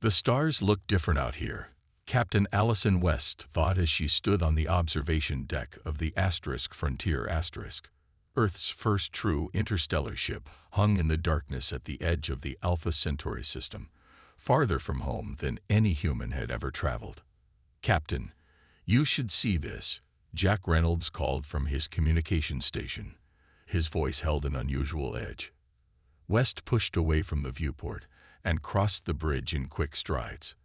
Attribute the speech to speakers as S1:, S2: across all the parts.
S1: The stars look different out here, Captain Allison West thought as she stood on the observation deck of the Frontier Earth's first true interstellar ship hung in the darkness at the edge of the Alpha Centauri system, farther from home than any human had ever traveled. "Captain, you should see this," Jack Reynolds called from his communication station. His voice held an unusual edge. West pushed away from the viewport and crossed the bridge in quick strides.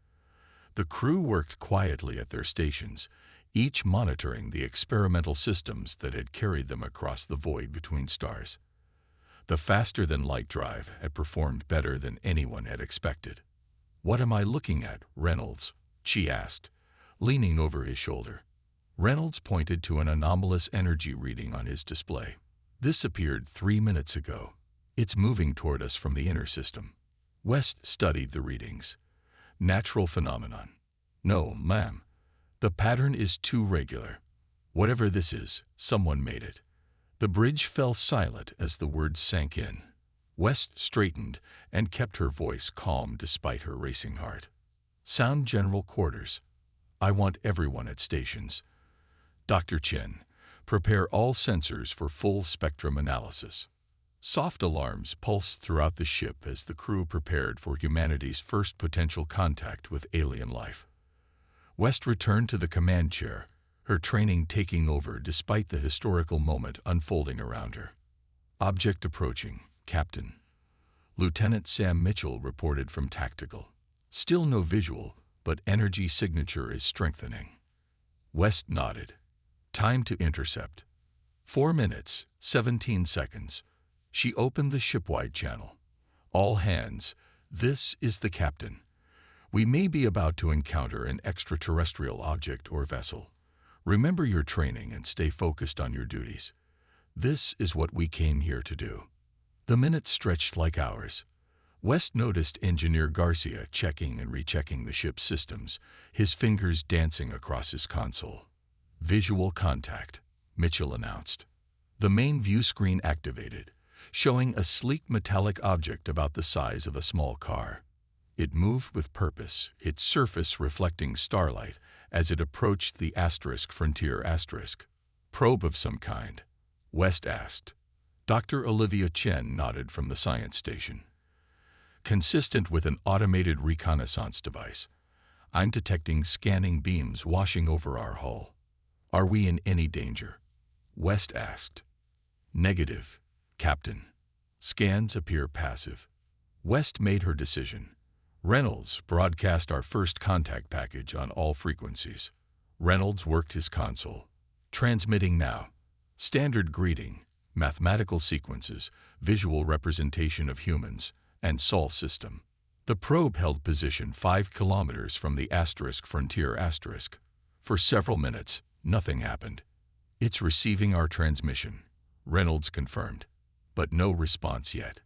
S1: The crew worked quietly at their stations, each monitoring the experimental systems that had carried them across the void between stars. The faster-than-light drive had performed better than anyone had expected. "What am I looking at, Reynolds?" she asked, leaning over his shoulder. Reynolds pointed to an anomalous energy reading on his display. "This appeared 3 minutes ago. It's moving toward us from the inner system." West studied the readings. "Natural phenomenon." "No, ma'am. The pattern is too regular. Whatever this is, someone made it." The bridge fell silent as the words sank in. West straightened and kept her voice calm despite her racing heart. "Sound General Quarters. I want everyone at stations. Dr. Chen, prepare all sensors for full spectrum analysis." Soft alarms pulsed throughout the ship as the crew prepared for humanity's first potential contact with alien life. West returned to the command chair, her training taking over despite the historical moment unfolding around her. "Object approaching, Captain." Lieutenant Sam Mitchell reported from Tactical. "Still no visual, but energy signature is strengthening." West nodded. "Time to intercept." 4 minutes, 17 seconds. She opened the shipwide channel. "All hands, this is the captain. We may be about to encounter an extraterrestrial object or vessel. Remember your training and stay focused on your duties. This is what we came here to do." The minutes stretched like hours. West noticed Engineer Garcia checking and rechecking the ship's systems, his fingers dancing across his console. "Visual contact," Mitchell announced. The main view screen activated, showing a sleek metallic object about the size of a small car. It moved with purpose, its surface reflecting starlight as it approached the Frontier Probe of some kind, West asked. Dr. Olivia Chen nodded from the science station. "Consistent with an automated reconnaissance device. I'm detecting scanning beams washing over our hull." "Are we in any danger?" West asked. "Negative, Captain. Scans appear passive." West made her decision. "Reynolds, broadcast our first contact package on all frequencies." Reynolds worked his console. "Transmitting now. Standard greeting, mathematical sequences, visual representation of humans, and Sol system." The probe held position 5 kilometers from the Frontier *. For several minutes, nothing happened. "It's receiving our transmission," Reynolds confirmed, but no response yet.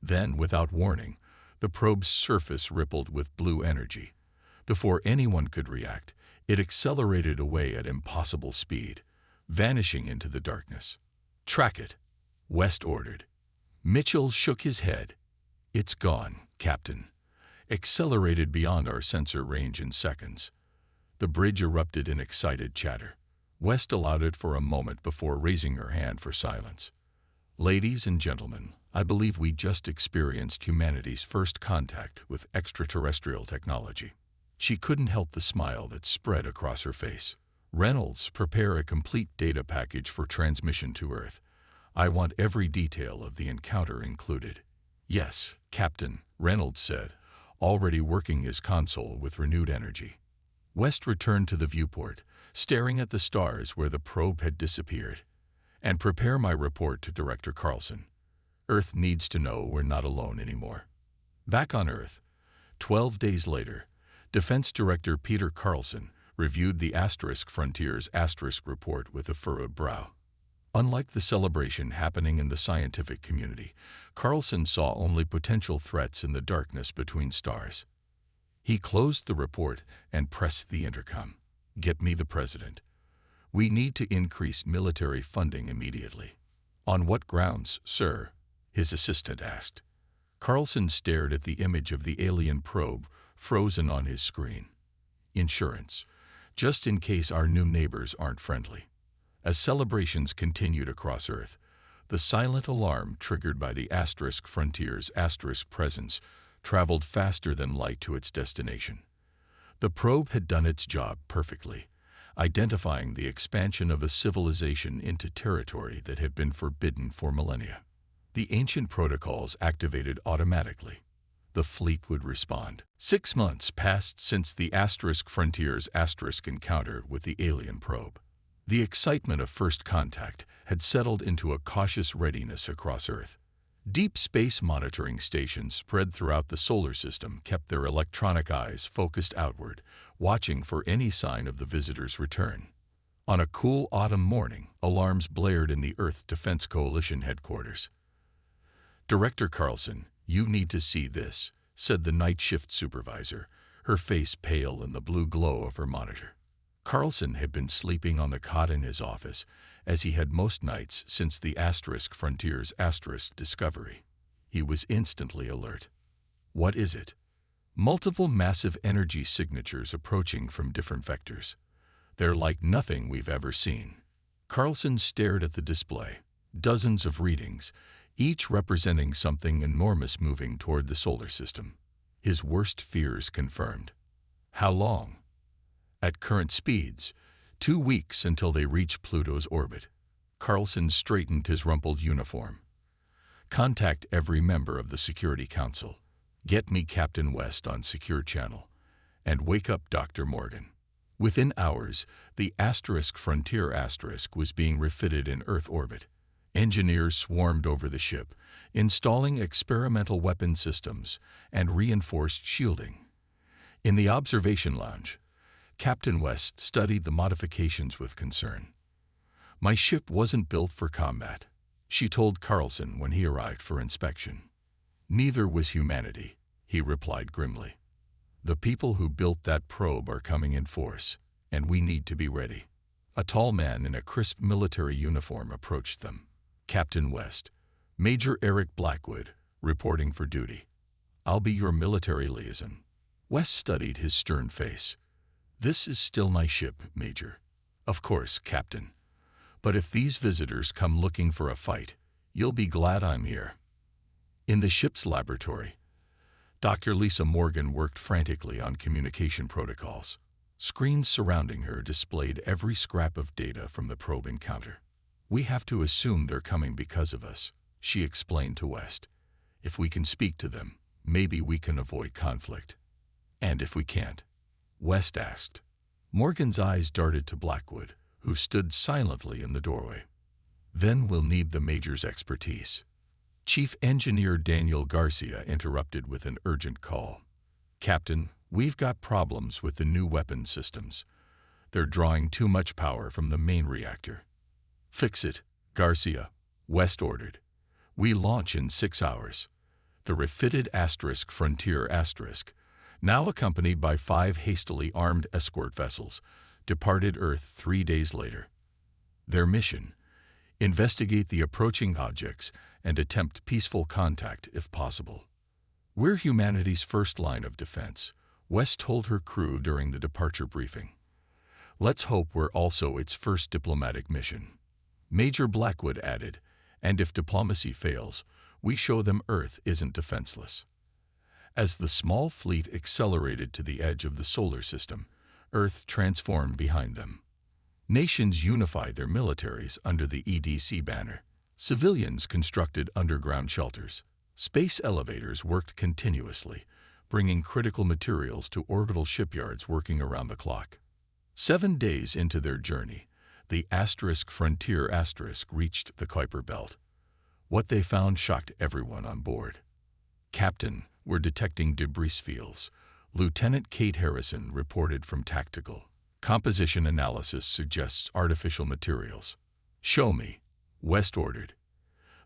S1: Then, without warning, the probe's surface rippled with blue energy. Before anyone could react, it accelerated away at impossible speed, vanishing into the darkness. "Track it," West ordered. Mitchell shook his head. "It's gone, Captain. Accelerated beyond our sensor range in seconds." The bridge erupted in excited chatter. West allowed it for a moment before raising her hand for silence. "Ladies and gentlemen, I believe we just experienced humanity's first contact with extraterrestrial technology." She couldn't help the smile that spread across her face. "Reynolds, prepare a complete data package for transmission to Earth. I want every detail of the encounter included." "Yes, Captain," Reynolds said, already working his console with renewed energy. West returned to the viewport, staring at the stars where the probe had disappeared. "And prepare my report to Director Carlson. Earth needs to know we're not alone anymore." Back on Earth, 12 days later, Defense Director Peter Carlson reviewed the Frontier's report with a furrowed brow. Unlike the celebration happening in the scientific community, Carlson saw only potential threats in the darkness between stars. He closed the report and pressed the intercom. "Get me the president. We need to increase military funding immediately." "On what grounds, sir?" his assistant asked. Carlson stared at the image of the alien probe frozen on his screen. Insurance, just in case our new neighbors aren't friendly. As celebrations continued across Earth, the silent alarm triggered by the asterisk frontier's asterisk presence traveled faster than light to its destination. The probe had done its job perfectly, identifying the expansion of a civilization into territory that had been forbidden for millennia. The ancient protocols activated automatically. The fleet would respond. 6 months passed since the asterisk frontier's asterisk encounter with the alien probe. The excitement of first contact had settled into a cautious readiness across Earth. Deep space monitoring stations spread throughout the solar system kept their electronic eyes focused outward, watching for any sign of the visitor's return. On a cool autumn morning, alarms blared in the Earth Defense Coalition headquarters. "Director Carlson, you need to see this," said the night shift supervisor, her face pale in the blue glow of her monitor. Carlson had been sleeping on the cot in his office, as he had most nights since the asterisk frontier's asterisk discovery. He was instantly alert. "What is it?" "Multiple massive energy signatures approaching from different vectors. They're like nothing we've ever seen." Carlson stared at the display. Dozens of readings, each representing something enormous moving toward the solar system. His worst fears confirmed. "How long?" "At current speeds, 2 weeks until they reach Pluto's orbit." Carlson straightened his rumpled uniform. "Contact every member of the Security Council. Get me Captain West on secure channel. And wake up Dr. Morgan." Within hours, the asterisk frontier asterisk was being refitted in Earth orbit. Engineers swarmed over the ship, installing experimental weapon systems and reinforced shielding. In the observation lounge, Captain West studied the modifications with concern. "My ship wasn't built for combat," she told Carlson when he arrived for inspection. "Neither was humanity," he replied grimly. "The people who built that probe are coming in force, and we need to be ready." A tall man in a crisp military uniform approached them. "Captain West, Major Eric Blackwood, reporting for duty. I'll be your military liaison." West studied his stern face. "This is still my ship, Major." "Of course, Captain. But if these visitors come looking for a fight, you'll be glad I'm here." In the ship's laboratory, Dr. Lisa Morgan worked frantically on communication protocols. Screens surrounding her displayed every scrap of data from the probe encounter. "We have to assume they're coming because of us," she explained to West. "If we can speak to them, maybe we can avoid conflict." "And if we can't?" West asked. Morgan's eyes darted to Blackwood, who stood silently in the doorway. "Then we'll need the Major's expertise." Chief Engineer Daniel Garcia interrupted with an urgent call. "Captain, we've got problems with the new weapon systems. They're drawing too much power from the main reactor." "Fix it, Garcia," West ordered. "We launch in 6 hours." The refitted asterisk frontier asterisk, now accompanied by 5 hastily armed escort vessels, departed Earth 3 days later. Their mission: investigate the approaching objects and attempt peaceful contact if possible. "We're humanity's first line of defense," West told her crew during the departure briefing. "Let's hope we're also its first diplomatic mission." Major Blackwood added, "And if diplomacy fails, we show them Earth isn't defenseless." As the small fleet accelerated to the edge of the solar system, Earth transformed behind them. Nations unified their militaries under the EDC banner. Civilians constructed underground shelters. Space elevators worked continuously, bringing critical materials to orbital shipyards working around the clock. 7 days into their journey, the asterisk frontier asterisk reached the Kuiper Belt. What they found shocked everyone on board. "Captain, we're detecting debris fields," Lieutenant Kate Harrison reported from Tactical. "Composition analysis suggests artificial materials." "Show me," West ordered.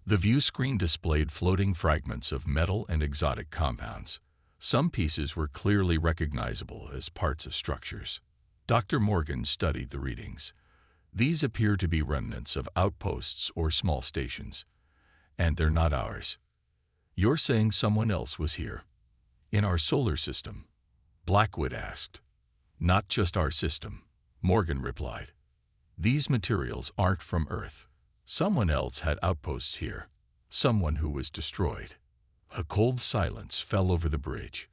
S1: The view screen displayed floating fragments of metal and exotic compounds. Some pieces were clearly recognizable as parts of structures. Dr. Morgan studied the readings. "These appear to be remnants of outposts or small stations. And they're not ours." "You're saying someone else was here?" "In our solar system." Blackwood asked. Not just our system, Morgan replied. These materials aren't from Earth. Someone else had outposts here. Someone who was destroyed. A cold silence fell over the bridge.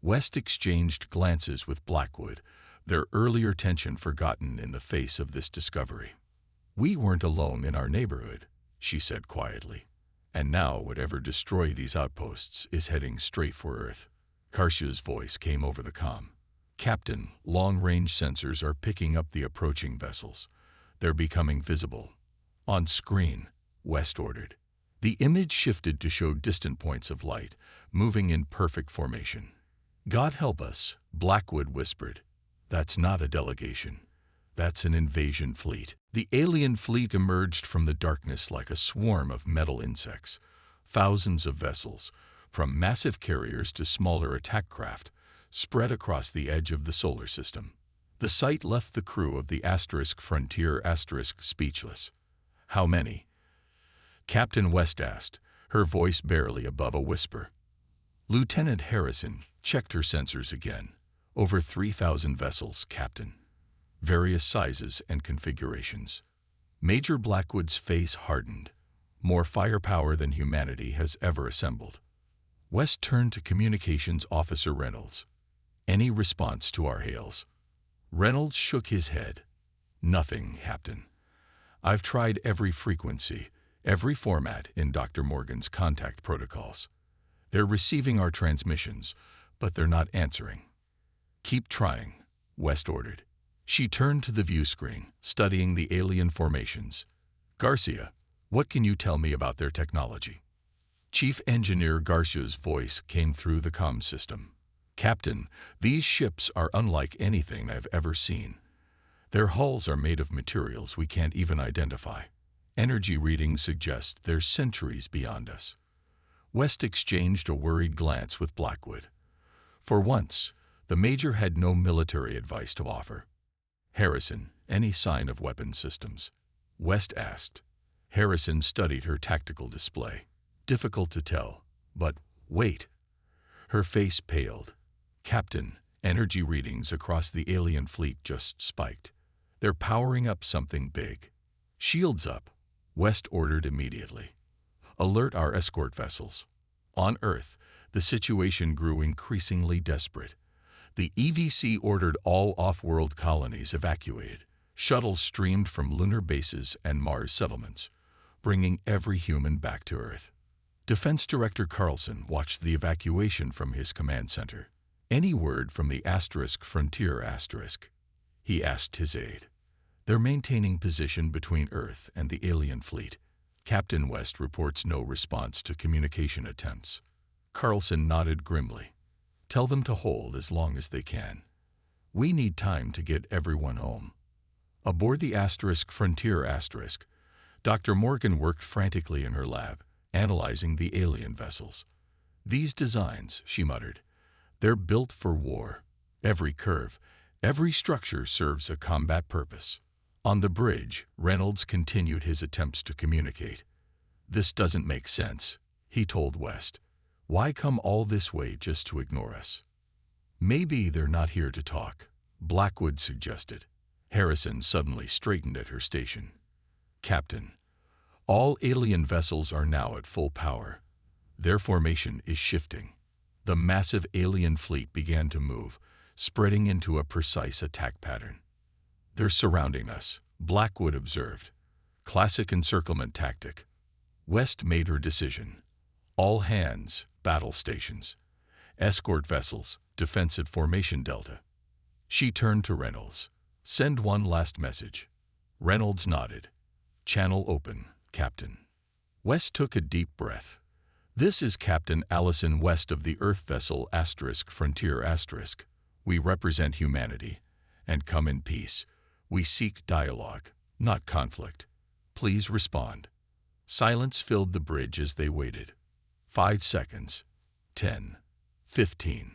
S1: West exchanged glances with Blackwood, their earlier tension forgotten in the face of this discovery. We weren't alone in our neighborhood, she said quietly. And now whatever destroyed these outposts is heading straight for Earth. Karsha's voice came over the comm. Captain, long-range sensors are picking up the approaching vessels. They're becoming visible. On screen, West ordered. The image shifted to show distant points of light, moving in perfect formation. God help us, Blackwood whispered. That's not a delegation. That's an invasion fleet. The alien fleet emerged from the darkness like a swarm of metal insects. Thousands of vessels, from massive carriers to smaller attack craft, spread across the edge of the solar system. The sight left the crew of the Frontier speechless. How many? Captain West asked, her voice barely above a whisper. Lieutenant Harrison checked her sensors again. Over 3,000 vessels, Captain. Various sizes and configurations. Major Blackwood's face hardened. More firepower than humanity has ever assembled. West turned to Communications Officer Reynolds. Any response to our hails? Reynolds shook his head. Nothing, Captain. I've tried every frequency, every format in Dr. Morgan's contact protocols. They're receiving our transmissions, but they're not answering. Keep trying, West ordered. She turned to the view screen, studying the alien formations. Garcia, what can you tell me about their technology? Chief Engineer Garcia's voice came through the comm system. Captain, these ships are unlike anything I've ever seen. Their hulls are made of materials we can't even identify. Energy readings suggest they're centuries beyond us. West exchanged a worried glance with Blackwood. For once, the Major had no military advice to offer. Harrison, any sign of weapon systems? West asked. Harrison studied her tactical display. Difficult to tell, but wait. Her face paled. Captain, energy readings across the alien fleet just spiked. They're powering up something big. Shields up, West ordered immediately. Alert our escort vessels. On Earth, the situation grew increasingly desperate. The EVC ordered all off-world colonies evacuated. Shuttles streamed from lunar bases and Mars settlements, bringing every human back to Earth. Defense Director Carlson watched the evacuation from his command center. Any word from the Frontier? He asked his aide. They're maintaining position between Earth and the alien fleet. Captain West reports no response to communication attempts. Carlson nodded grimly. Tell them to hold as long as they can. We need time to get everyone home. Aboard the Frontier Dr. Morgan worked frantically in her lab, analyzing the alien vessels. These designs, she muttered, they're built for war. Every curve, every structure serves a combat purpose. On the bridge, Reynolds continued his attempts to communicate. This doesn't make sense, he told West. Why come all this way just to ignore us? Maybe they're not here to talk, Blackwood suggested. Harrison suddenly straightened at her station. Captain, all alien vessels are now at full power. Their formation is shifting. The massive alien fleet began to move, spreading into a precise attack pattern. They're surrounding us, Blackwood observed. Classic encirclement tactic. West made her decision. All hands, battle stations. Escort vessels, defensive formation delta. She turned to Reynolds. Send one last message. Reynolds nodded. Channel open, Captain. West took a deep breath. This is Captain Allison West of the Earth vessel Frontier. We represent humanity and come in peace. We seek dialogue, not conflict. Please respond. Silence filled the bridge as they waited. 5 seconds. 10. 15.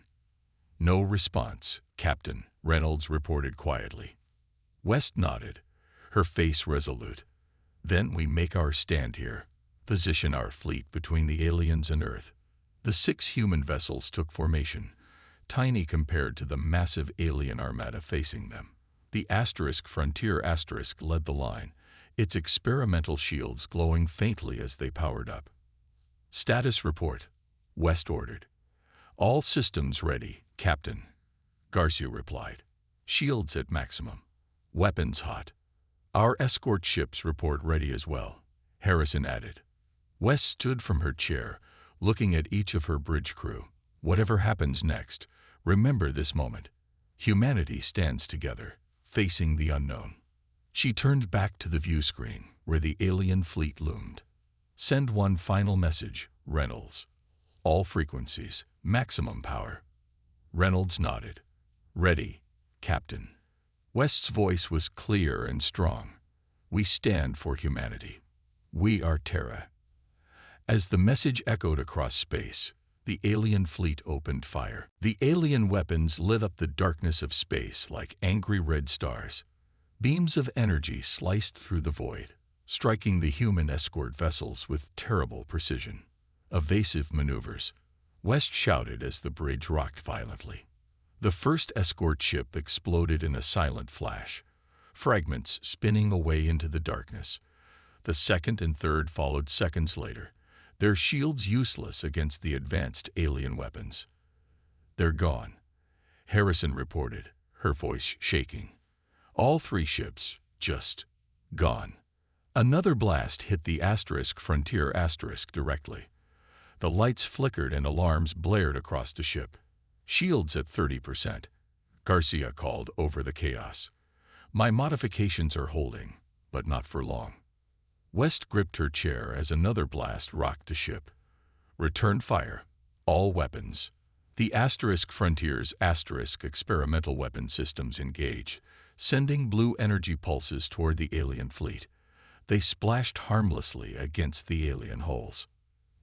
S1: No response, Captain, Reynolds reported quietly. West nodded, her face resolute. Then we make our stand here. Position our fleet between the aliens and Earth. The 6 human vessels took formation, tiny compared to the massive alien armada facing them. The Frontier led the line, its experimental shields glowing faintly as they powered up. "Status report," West ordered. "All systems ready, Captain," Garcia replied. "Shields at maximum. Weapons hot." "Our escort ships report ready as well," Harrison added. West stood from her chair, looking at each of her bridge crew. "Whatever happens next, remember this moment. Humanity stands together, facing the unknown." She turned back to the view screen, where the alien fleet loomed. "Send one final message, Reynolds. All frequencies, maximum power." Reynolds nodded. "Ready, Captain." West's voice was clear and strong. "We stand for humanity. We are TERRA." As the message echoed across space, the alien fleet opened fire. The alien weapons lit up the darkness of space like angry red stars. Beams of energy sliced through the void, striking the human escort vessels with terrible precision. "Evasive maneuvers," West shouted as the bridge rocked violently. The first escort ship exploded in a silent flash, fragments spinning away into the darkness. The second and third followed seconds later, their shields useless against the advanced alien weapons. "They're gone," Harrison reported, her voice shaking. "All three ships, just gone." Another blast hit the Frontier directly. The lights flickered and alarms blared across the ship. "Shields at 30%, Garcia called over the chaos. "My modifications are holding, but not for long." West gripped her chair as another blast rocked the ship. "Return fire. All weapons." The Frontier's experimental weapon systems engaged, sending blue energy pulses toward the alien fleet. They splashed harmlessly against the alien hulls.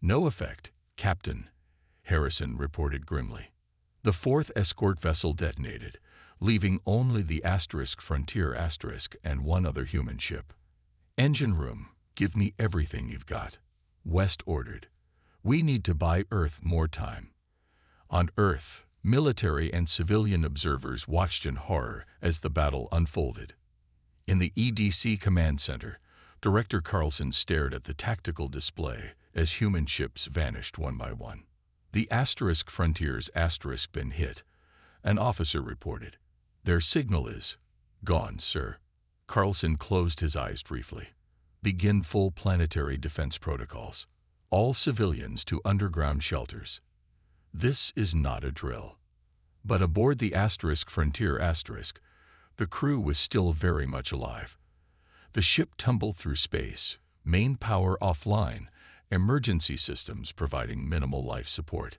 S1: "No effect, Captain," Harrison reported grimly. The fourth escort vessel detonated, leaving only the Frontier and one other human ship. "Engine room, give me everything you've got," West ordered. "We need to buy Earth more time." On Earth, military and civilian observers watched in horror as the battle unfolded. In the EDC command center, Director Carlson stared at the tactical display as human ships vanished one by one. "The Frontier's been hit," an officer reported. "Their signal is gone, sir." Carlson closed his eyes briefly. "Begin full planetary defense protocols. All civilians to underground shelters." This is not a drill. But aboard the Frontier the crew was still very much alive. The ship tumbled through space, main power offline, emergency systems providing minimal life support.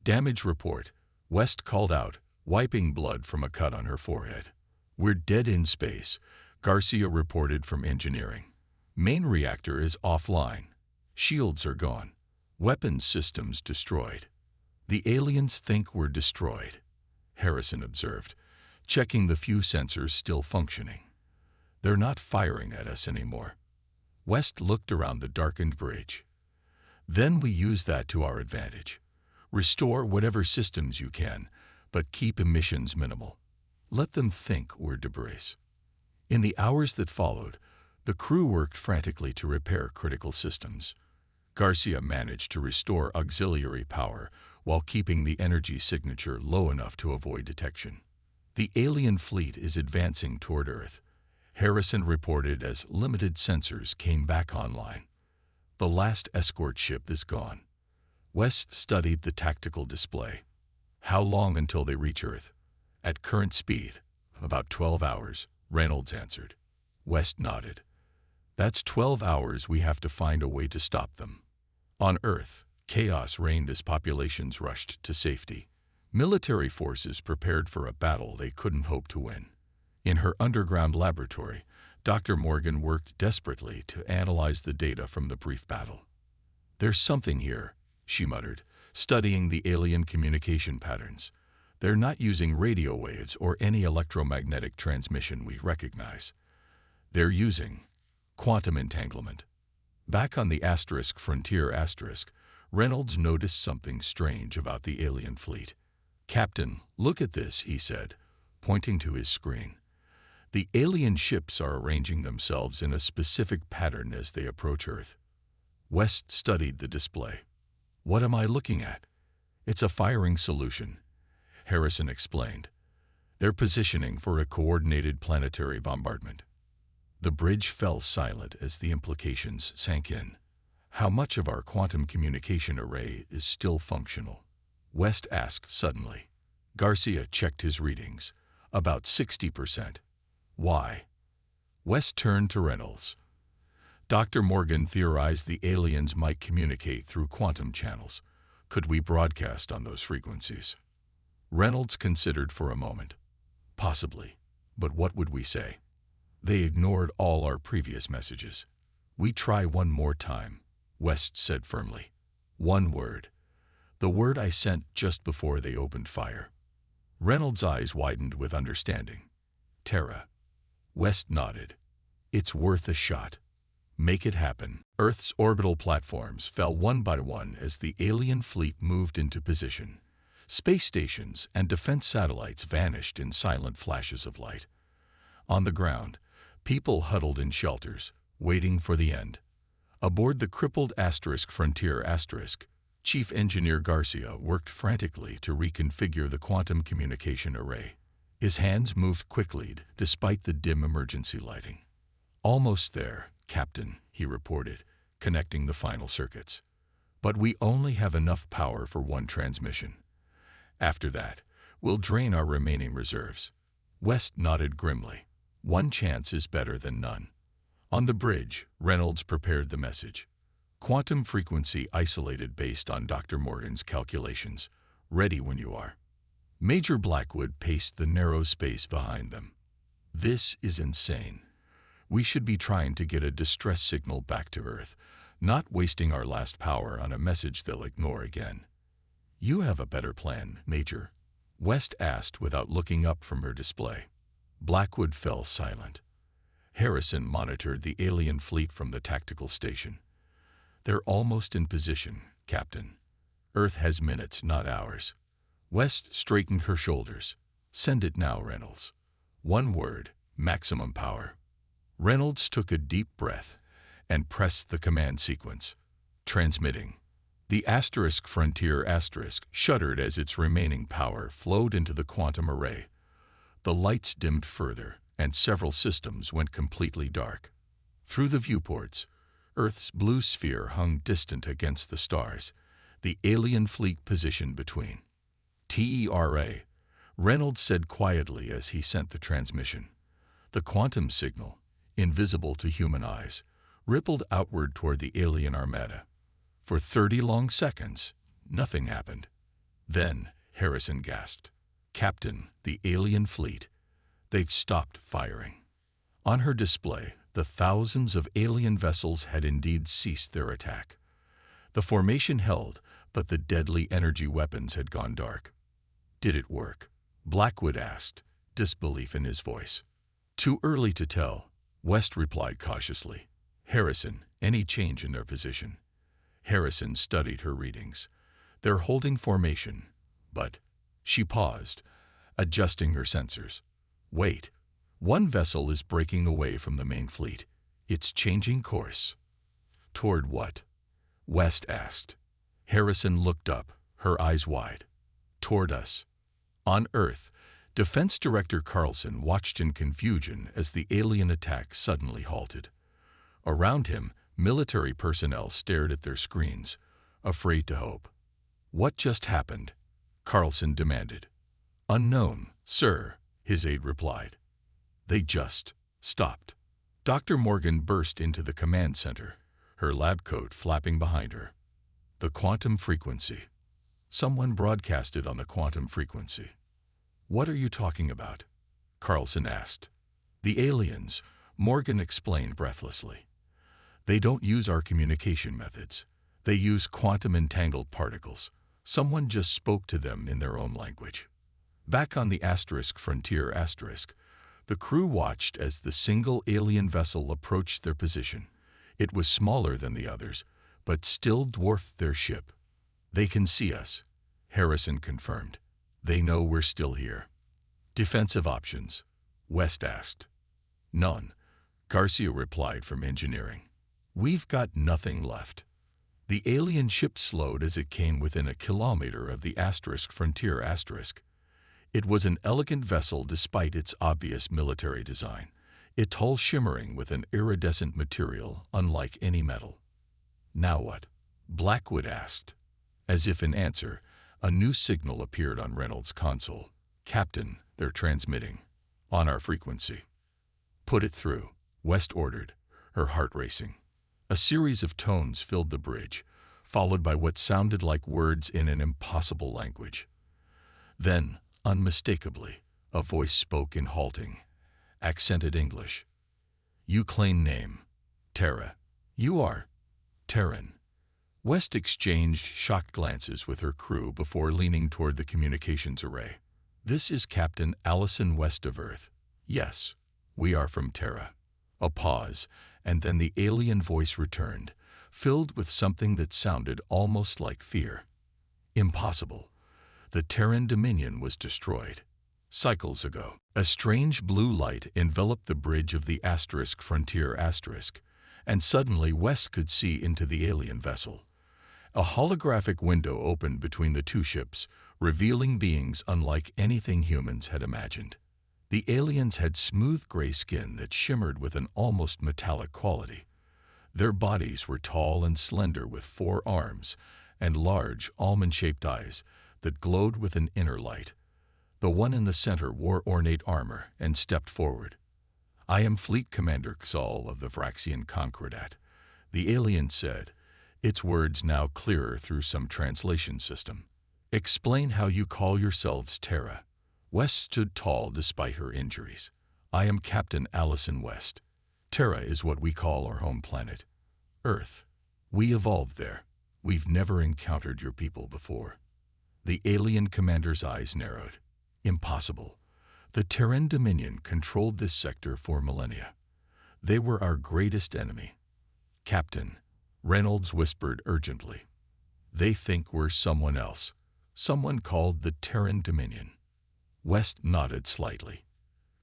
S1: "Damage report," West called out, wiping blood from a cut on her forehead. "We're dead in space," Garcia reported from engineering. "Main reactor is offline. Shields are gone. Weapons systems destroyed." "The aliens think we're destroyed," Harrison observed, checking the few sensors still functioning. "They're not firing at us anymore." West looked around the darkened bridge. "Then we use that to our advantage. Restore whatever systems you can, but keep emissions minimal. Let them think we're debris." In the hours that followed, the crew worked frantically to repair critical systems. Garcia managed to restore auxiliary power while keeping the energy signature low enough to avoid detection. "The alien fleet is advancing toward Earth," Harrison reported as limited sensors came back online. "The last escort ship is gone." West studied the tactical display. "How long until they reach Earth?" "At current speed, about 12 hours, Reynolds answered. West nodded. "That's 12 hours we have to find a way to stop them." On Earth, chaos reigned as populations rushed to safety. Military forces prepared for a battle they couldn't hope to win. In her underground laboratory, Dr. Morgan worked desperately to analyze the data from the brief battle. "There's something here," she muttered, studying the alien communication patterns. "They're not using radio waves or any electromagnetic transmission we recognize. They're using quantum entanglement." Back on the Frontier Reynolds noticed something strange about the alien fleet. "Captain, look at this," he said, pointing to his screen. "The alien ships are arranging themselves in a specific pattern as they approach Earth." West studied the display. "What am I looking at?" "It's a firing solution," Harrison explained. "They're positioning for a coordinated planetary bombardment." The bridge fell silent as the implications sank in. "How much of our quantum communication array is still functional?" West asked suddenly. Garcia checked his readings. "About 60%. "Why?" West turned to Reynolds. "Dr. Morgan theorized the aliens might communicate through quantum channels. Could we broadcast on those frequencies?" Reynolds considered for a moment. "Possibly. But what would we say?" "They ignored all our previous messages." "We try one more time," West said firmly. "One word. The word I sent just before they opened fire." Reynolds' eyes widened with understanding. "TERRA." West nodded. "It's worth a shot. Make it happen." Earth's orbital platforms fell one by one as the alien fleet moved into position. Space stations and defense satellites vanished in silent flashes of light. On the ground, people huddled in shelters, waiting for the end. Aboard the crippled Frontier Chief Engineer Garcia worked frantically to reconfigure the quantum communication array. His hands moved quickly despite the dim emergency lighting. "Almost there, Captain," he reported, connecting the final circuits. "But we only have enough power for one transmission. After that, we'll drain our remaining reserves." West nodded grimly. "One chance is better than none." On the bridge, Reynolds prepared the message. "Quantum frequency isolated based on Dr. Morgan's calculations. Ready when you are." Major Blackwood paced the narrow space behind them. "This is insane. We should be trying to get a distress signal back to Earth, not wasting our last power on a message they'll ignore again." "You have a better plan, Major?" West asked without looking up from her display. Blackwood fell silent. Harrison monitored the alien fleet from the tactical station. "They're almost in position, Captain. Earth has minutes, not hours." West straightened her shoulders. "Send it now, Reynolds. One word, maximum power." Reynolds took a deep breath and pressed the command sequence. "Transmitting." The Frontier shuddered as its remaining power flowed into the quantum array. The lights dimmed further, and several systems went completely dark. Through the viewports, Earth's blue sphere hung distant against the stars, the alien fleet positioned between. "TERRA," Reynolds said quietly as he sent the transmission. The quantum signal, invisible to human eyes, rippled outward toward the alien armada. For 30 long seconds, nothing happened. Then, Harrison gasped. "Captain, the alien fleet. They've stopped firing." On her display, the thousands of alien vessels had indeed ceased their attack. The formation held, but the deadly energy weapons had gone dark. "Did it work?" Blackwood asked, disbelief in his voice. "Too early to tell," West replied cautiously. "Harrison, any change in their position?" Harrison studied her readings. "They're holding formation, but—" She paused, adjusting her sensors. "Wait. One vessel is breaking away from the main fleet. It's changing course." "Toward what?" West asked. Harrison looked up, her eyes wide. "Toward us." On Earth, Defense Director Carlson watched in confusion as the alien attack suddenly halted. Around him, military personnel stared at their screens, afraid to hope. "What just happened?" Carlson demanded. "Unknown, sir," his aide replied. "They just stopped." Dr. Morgan burst into the command center, her lab coat flapping behind her. "The quantum frequency. Someone broadcasted on the quantum frequency." "What are you talking about?" Carlson asked. "The aliens," Morgan explained breathlessly. "They don't use our communication methods. They use quantum-entangled particles. Someone just spoke to them in their own language." Back on the Frontier the crew watched as the single alien vessel approached their position. It was smaller than the others, but still dwarfed their ship. "They can see us," Harrison confirmed. They know we're still here. Defensive options? West asked. None, Garcia replied from engineering. We've got nothing left. The alien ship slowed as it came within a kilometer of the asterisk frontier asterisk. It was an elegant vessel despite its obvious military design, its hull shimmering with an iridescent material unlike any metal. Now what? Blackwood asked. As if in answer, a new signal appeared on Reynolds' console. Captain, they're transmitting. On our frequency. Put it through, West ordered, her heart racing. A series of tones filled the bridge, followed by what sounded like words in an impossible language. Then, unmistakably, a voice spoke in halting, accented English. You claim name. TERRA. You are Terran. West exchanged shocked glances with her crew before leaning toward the communications array. This is Captain Allison West of Earth. Yes, we are from TERRA. A pause, and then the alien voice returned, filled with something that sounded almost like fear. Impossible. The Terran Dominion was destroyed. Cycles ago, a strange blue light enveloped the bridge of the asterisk frontier asterisk, and suddenly West could see into the alien vessel. A holographic window opened between the two ships, revealing beings unlike anything humans had imagined. The aliens had smooth gray skin that shimmered with an almost metallic quality. Their bodies were tall and slender with 4 arms and large, almond-shaped eyes that glowed with an inner light. The one in the center wore ornate armor and stepped forward. I am Fleet Commander Xal of the Vraxian Concordat, the alien said, its words now clearer through some translation system. Explain how you call yourselves TERRA. West stood tall despite her injuries. I am Captain Allison West. TERRA is what we call our home planet. Earth. We evolved there. We've never encountered your people before. The alien commander's eyes narrowed. Impossible. The Terran Dominion controlled this sector for millennia. They were our greatest enemy. Captain, Reynolds whispered urgently. They think we're someone else. Someone called the Terran Dominion. West nodded slightly.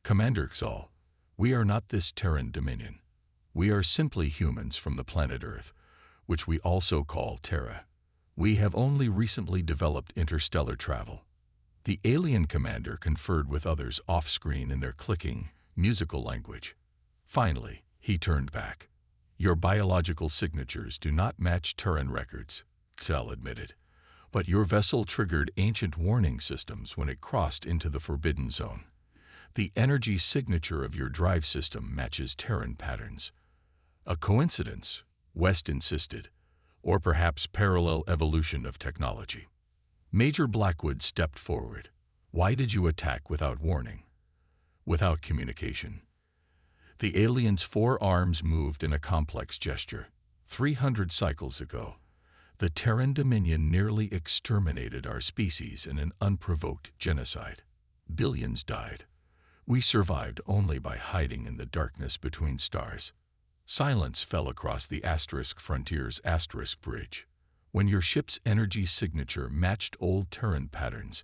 S1: Commander Xal, we are not this Terran Dominion. We are simply humans from the planet Earth, which we also call TERRA. We have only recently developed interstellar travel. The alien commander conferred with others off-screen in their clicking, musical language. Finally, he turned back. Your biological signatures do not match Terran records, Xal admitted. But your vessel triggered ancient warning systems when it crossed into the Forbidden Zone. The energy signature of your drive system matches Terran patterns. A coincidence, West insisted, or perhaps parallel evolution of technology. Major Blackwood stepped forward. Why did you attack without warning? Without communication. The alien's 4 arms moved in a complex gesture. 300 cycles ago, the Terran Dominion nearly exterminated our species in an unprovoked genocide. Billions died. We survived only by hiding in the darkness between stars. Silence fell across the asterisk frontier's asterisk bridge. When your ship's energy signature matched old Terran patterns,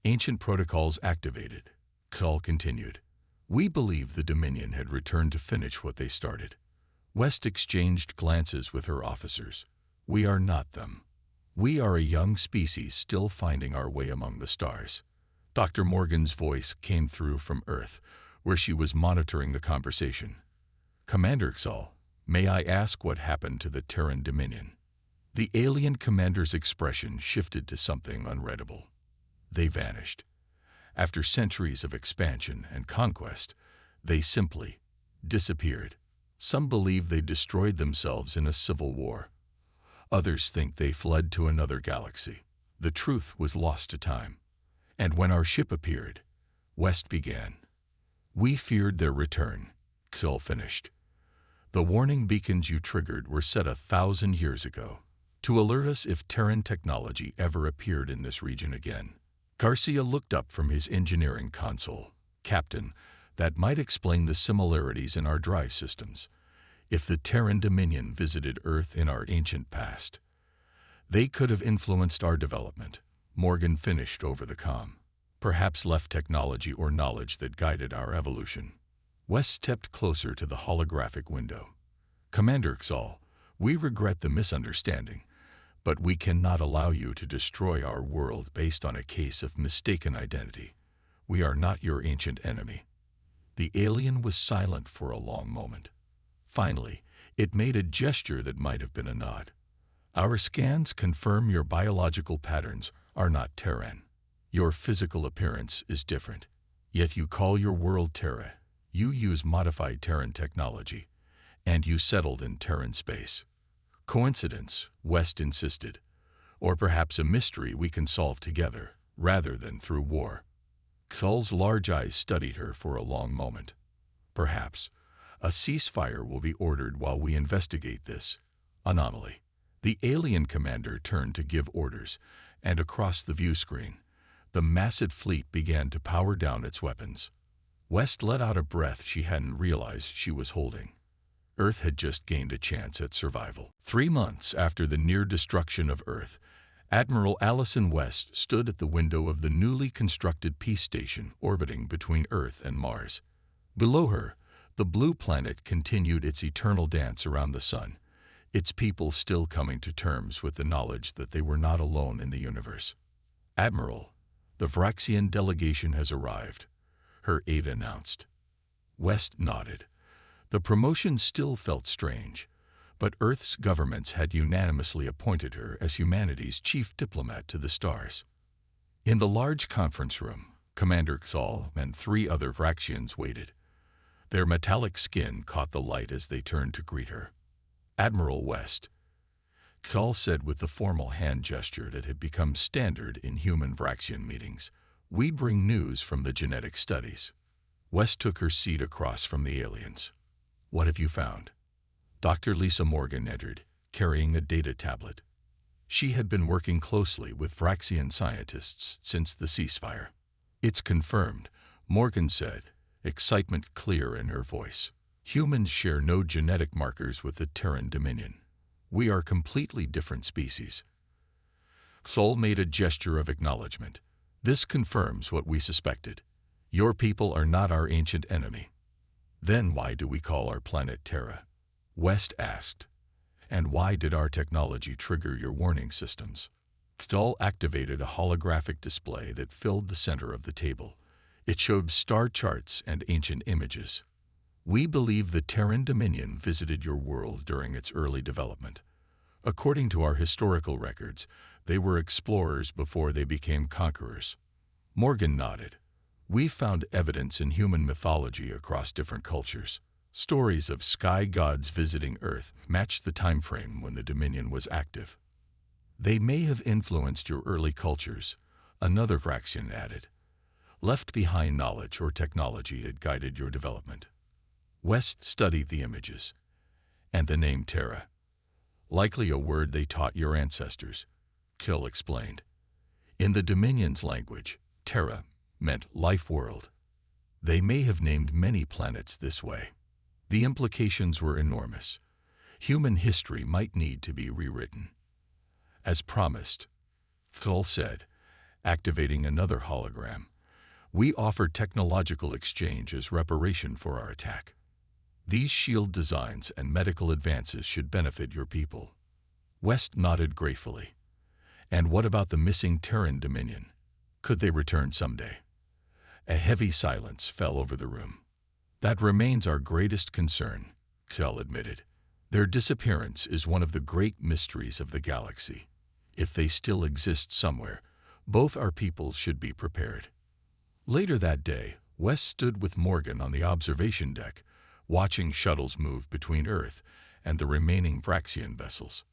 S1: ancient protocols activated. Xal continued. We believe the Dominion had returned to finish what they started. West exchanged glances with her officers. We are not them. We are a young species still finding our way among the stars. Dr. Morgan's voice came through from Earth, where she was monitoring the conversation. Commander Xal, may I ask what happened to the Terran Dominion? The alien commander's expression shifted to something unreadable. They vanished. After centuries of expansion and conquest, they simply disappeared. Some believe they destroyed themselves in a civil war. Others think they fled to another galaxy. The truth was lost to time. And when our ship appeared, West began. We feared their return, Xal finished. The warning beacons you triggered were set 1,000 years ago, to alert us if Terran technology ever appeared in this region again. Garcia looked up from his engineering console. Captain, that might explain the similarities in our drive systems. If the Terran Dominion visited Earth in our ancient past, they could have influenced our development, Morgan finished over the comm. Perhaps left technology or knowledge that guided our evolution. West stepped closer to the holographic window. Commander Xal, we regret the misunderstanding, but we cannot allow you to destroy our world based on a case of mistaken identity. We are not your ancient enemy. The alien was silent for a long moment. Finally, it made a gesture that might have been a nod. Our scans confirm your biological patterns are not Terran. Your physical appearance is different. Yet you call your world Terra. You use modified Terran technology, and you settled in Terran space. Coincidence, West insisted, or perhaps a mystery we can solve together, rather than through war. Xal's large eyes studied her for a long moment. Perhaps a ceasefire will be ordered while we investigate this anomaly. The alien commander turned to give orders, and across the view screen, the massive fleet began to power down its weapons. West let out a breath she hadn't realized she was holding. Earth had just gained a chance at survival. 3 months after the near destruction of Earth, Admiral Allison West stood at the window of the newly constructed peace station orbiting between Earth and Mars. Below her, the blue planet continued its eternal dance around the sun, its people still coming to terms with the knowledge that they were not alone in the universe. Admiral, the Vraxian delegation has arrived, her aide announced. West nodded. The promotion still felt strange, but Earth's governments had unanimously appointed her as humanity's chief diplomat to the stars. In the large conference room, Commander Xal and 3 other Vraxians waited. Their metallic skin caught the light as they turned to greet her. Admiral West, Xal said with the formal hand gesture that had become standard in human Vraxian meetings, we bring news from the genetic studies. West took her seat across from the aliens. What have you found? Dr. Lisa Morgan entered, carrying a data tablet. She had been working closely with Vraxian scientists since the ceasefire. It's confirmed, Morgan said, excitement clear in her voice. Humans share no genetic markers with the Terran Dominion. We are completely different species. Xal made a gesture of acknowledgement. This confirms what we suspected. Your people are not our ancient enemy. Then why do we call our planet Terra? West asked. And why did our technology trigger your warning systems? Xal activated a holographic display that filled the center of the table. It showed star charts and ancient images. We believe the Terran Dominion visited your world during its early development. According to our historical records, they were explorers before they became conquerors. Morgan nodded. We found evidence in human mythology across different cultures. Stories of sky gods visiting Earth matched the time frame when the Dominion was active. They may have influenced your early cultures, another Vraxian added. Left behind knowledge or technology that guided your development. West studied the images, and the name Terra. Likely a word they taught your ancestors, Xal explained. In the Dominion's language, Terra meant life world. They may have named many planets this way. The implications were enormous. Human history might need to be rewritten. As promised, Xal said, activating another hologram, we offer technological exchange as reparation for our attack. These shield designs and medical advances should benefit your people. West nodded gratefully. And what about the missing Terran Dominion? Could they return someday? A heavy silence fell over the room. That remains our greatest concern, Xal admitted. Their disappearance is one of the great mysteries of the galaxy. If they still exist somewhere, both our peoples should be prepared. Later that day, West stood with Morgan on the observation deck, watching shuttles move between Earth and the remaining Vraxian vessels.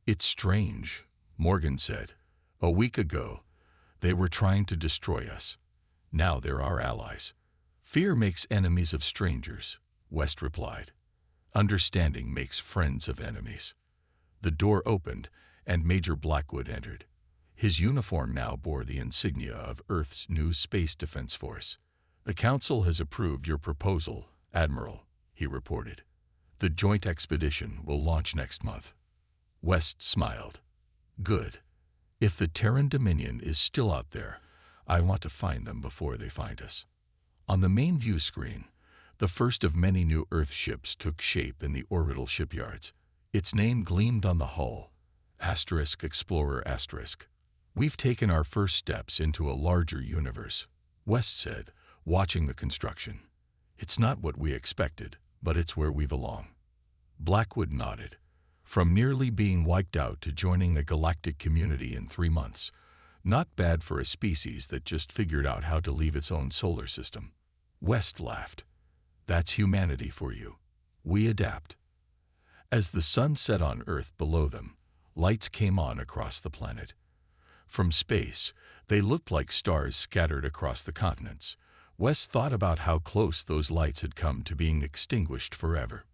S1: It's strange, Morgan said. A week ago, they were trying to destroy us. Now they're our allies. Fear makes enemies of strangers, West replied. Understanding makes friends of enemies. The door opened, and Major Blackwood entered. His uniform now bore the insignia of Earth's new Space Defense Force. The Council has approved your proposal, Admiral, he reported. The joint expedition will launch next month. West smiled. Good. If the Terran Dominion is still out there, I want to find them before they find us. On the main view screen, the first of many new Earth ships took shape in the orbital shipyards. Its name gleamed on the hull, *Explorer*. We've taken our first steps into a larger universe, West said, watching the construction. It's not what we expected, but it's where we belong. Blackwood nodded. From nearly being wiped out to joining a galactic community in 3 months. Not bad for a species that just figured out how to leave its own solar system. West laughed. That's humanity for you. We adapt. As the sun set on Earth below them, lights came on across the planet. From space, they looked like stars scattered across the continents. West thought about how close those lights had come to being extinguished forever.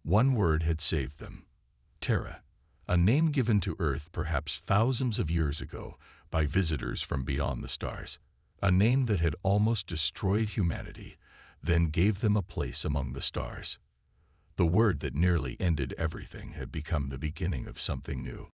S1: One word had saved them. TERRA, a name given to Earth perhaps thousands of years ago by visitors from beyond the stars. A name that had almost destroyed humanity, then gave them a place among the stars. The word that nearly ended everything had become the beginning of something new.